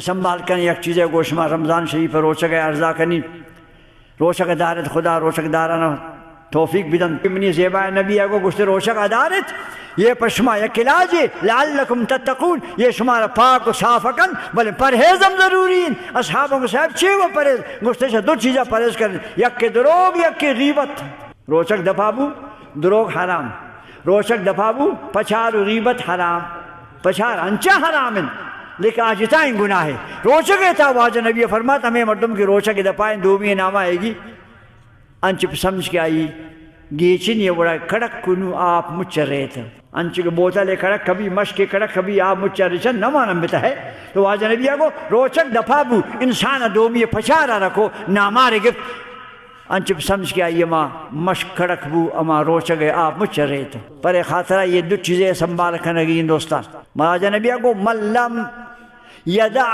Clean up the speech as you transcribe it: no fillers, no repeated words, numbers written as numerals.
سنبھال کر یک چیز گوشما رمضان شریف روچک ارزا کنی روشک دارت خدا روشک دارانہ توفیق بدن منی زیبا نبی کو گشت روشک ادارت یہ پشما یک علاج ہے لعلکم تتقون یہ شمارا پاک و صاف کن بلے پرہیزم ضروری ہیں اصحابوں کو صاحب چھے وہ پرہیز گشتے سے دو چیزیں پرہیز کریں یک کے دروگ یک کے غیبت روچک دفابو دروگ حرام روچک دفابو پچار و غیبت حرام پچار انچا حرام ہیں لیکن آج اتائیں گناہ ہے روچک تا واجہ نبی فرماتا ہمیں مردم کی روچک دفائیں دوبی نام آئے گی انچ پہ سمجھ کے آئی گیچن یہ بڑا کڑک کنو آپ مچ رہے تھے انچ کے بوتلے کڑک کبھی مشک کڑک کبھی آپ مچ رہے نہ مانم بتا ہے تو واجہ نبی کو روچک دفابو انسان دومی پچارا رکھو نامارے گفت انچ پہ سمجھ کے آئیے ماں مشک کڑک بو اما روچک آپ مچ رہے تھے پر خاطرہ یہ دو چیزیں سنبھال کھنگی دوستان واجہ نبی کو ملم یدع